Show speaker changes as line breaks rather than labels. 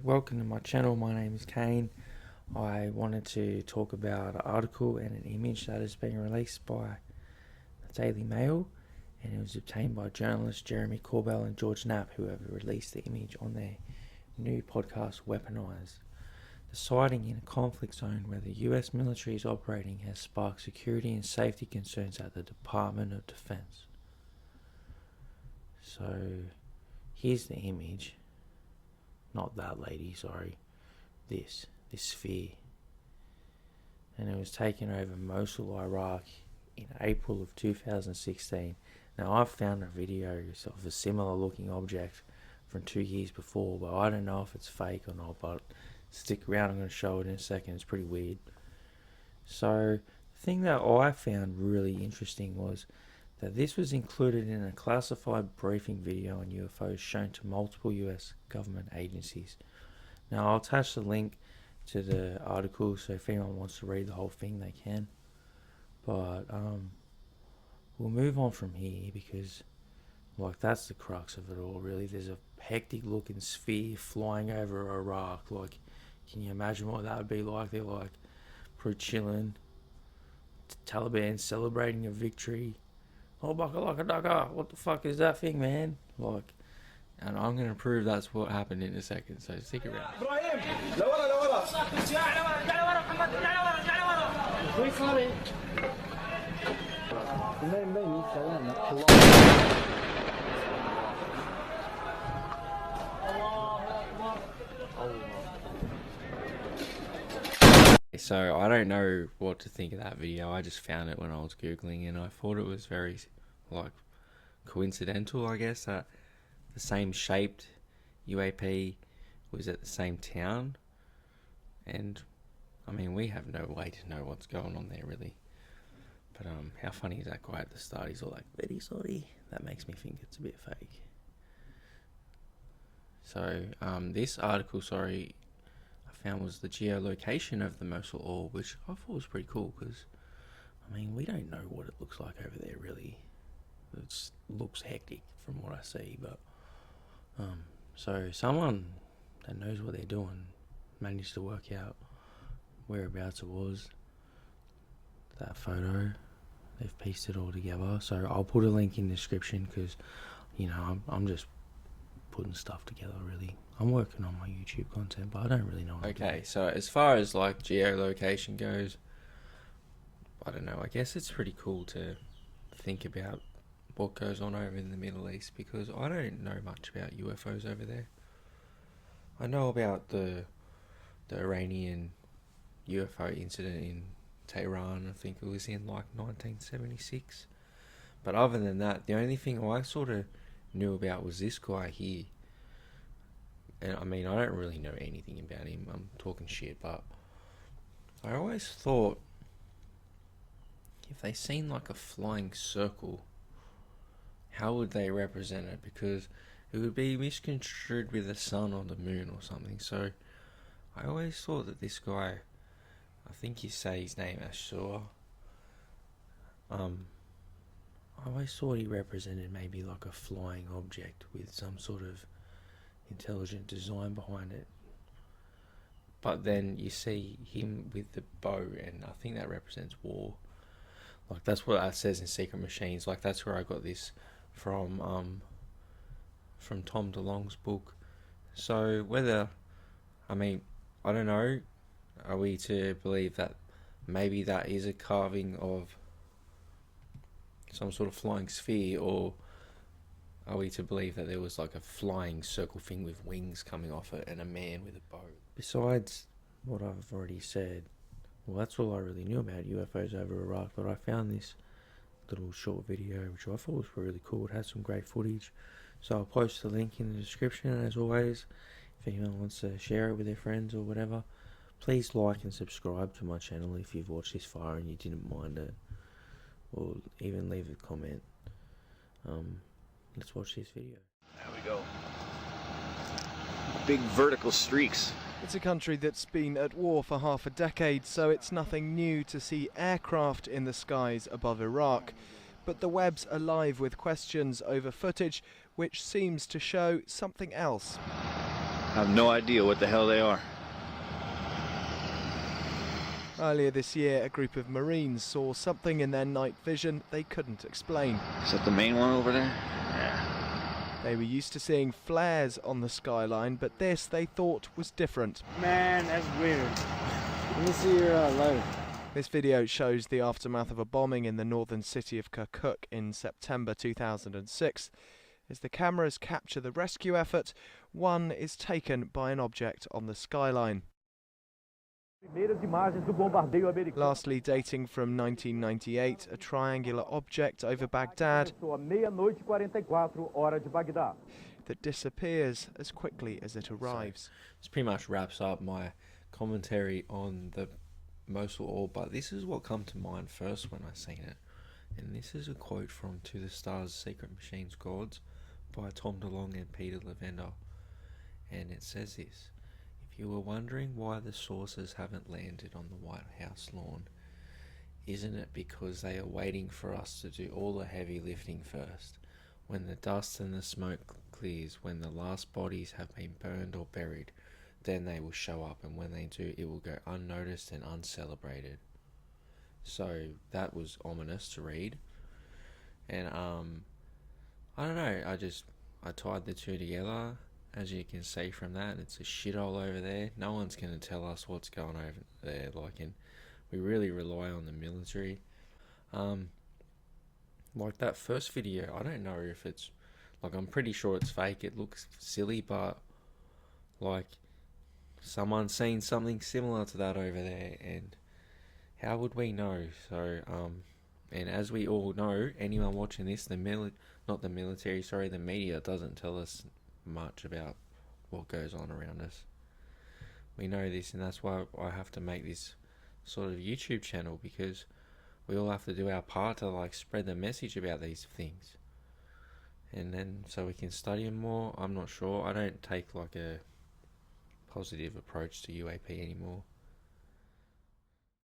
Welcome to my channel. My name is Kane. I wanted to talk about an article and an image that has been released by the Daily Mail, and it was obtained by journalists Jeremy Corbell and George Knapp, who have released the image on their new podcast Weaponized. The sighting in a conflict zone where the US military is operating has sparked security and safety concerns at the Department of Defense. So here's the image. Not that lady, sorry. This sphere. And it was taken over Mosul, Iraq in April of 2016. Now I've found a video of a similar looking object from 2 years before, but I don't know if it's fake or not, but stick around, I'm going to show it in a second. It's pretty weird. So the thing that I found really interesting was that this was included in a classified briefing video on UFOs shown to multiple US government agencies. Now I'll attach the link to the article, so if anyone wants to read the whole thing they can. But we'll move on from here because that's the crux of it all really. There's a hectic looking sphere flying over Iraq. Can you imagine what that would be like? They're pretty chilling. Taliban celebrating a victory. Oh, baka, what the fuck is that thing, man? And I'm going to prove that's what happened in a second, so stick around. So I don't know what to think of that video. I just found it when I was Googling, and I thought it was very coincidental, I guess, that the same shaped UAP was at the same town. And I mean, we have no way to know what's going on there really. But how funny is that guy at the start? He's all like, very sorry. That makes me think it's a bit fake. So this article, I found was the geolocation of the Mosul orb, which I thought was pretty cool because, I mean, we don't know what it looks like over there really. It looks hectic from what I see, but so someone that knows what they're doing managed to work out whereabouts it was. That photo, they've pieced it all together. So I'll put a link in the description because, you know, I'm just putting stuff together really. I'm working on my YouTube content, but I don't really know what I'm doing. So as far as geolocation goes, I don't know, I guess it's pretty cool to think about what goes on over in the Middle East because I don't know much about UFOs over there. I know about the Iranian UFO incident in Tehran. I think it was in 1976. But other than that, the only thing I sort of knew about was this guy here. And I mean, I don't really know anything about him. I'm talking shit, but I always thought if they seen a flying circle, how would they represent it? Because it would be misconstrued with the sun or the moon or something. So I always thought that this guy, I think you say his name Ashur, I always thought he represented maybe a flying object with some sort of intelligent design behind it. But then you see him with the bow, and I think that represents war. That's what it says in Secret Machines. That's where I got this from Tom DeLonge's book. So whether, I mean, I don't know, are we to believe that maybe that is a carving of some sort of flying sphere, or are we to believe that there was a flying circle thing with wings coming off it and a man with a bow? Besides what I've already said, well, that's all I really knew about UFOs over Iraq, but I found this little short video which I thought was really cool. It has some great footage, so I'll post the link in the description. And as always, if anyone wants to share it with their friends or whatever, please like and subscribe to my channel if you've watched this far and you didn't mind it, or even leave a comment. Let's watch this video.
There we go. Big vertical streaks.
It's a country that's been at war for half a decade, so it's nothing new to see aircraft in the skies above Iraq. But the web's alive with questions over footage which seems to show something else.
I have no idea what the hell they are.
Earlier this year, a group of Marines saw something in their night vision they couldn't explain.
Is that the main one over there? Yeah.
They were used to seeing flares on the skyline, but this they thought was different.
Man, that's weird. Let me see your lighter.
This video shows the aftermath of a bombing in the northern city of Kirkuk in September 2006. As the cameras capture the rescue effort, one is taken by an object on the skyline. Lastly, dating from 1998, a triangular object over Baghdad that disappears as quickly as it arrives.
So, this pretty much wraps up my commentary on the Mosul orb, but this is what come to mind first when I seen it. And this is a quote from To the Stars, Secret Machines Gods by Tom DeLonge and Peter Lavender. And it says this: if you were wondering why the saucers haven't landed on the White House lawn, isn't it because they are waiting for us to do all the heavy lifting first? When the dust and the smoke clears, when the last bodies have been burned or buried, then they will show up, and when they do, it will go unnoticed and uncelebrated. So that was ominous to read. And I don't know, I tied the two together. As you can see from that, it's a shithole over there. No one's going to tell us what's going over there. And we really rely on the military. Like that first video, I don't know if it's, I'm pretty sure it's fake. It looks silly, but someone's seen something similar to that over there, and how would we know? So, and as we all know, anyone watching this, the media doesn't tell us much about what goes on around us. We know this, and that's why I have to make this sort of YouTube channel, because we all have to do our part to spread the message about these things, and then so we can study them more. I'm not sure. I don't take a positive approach to UAP anymore.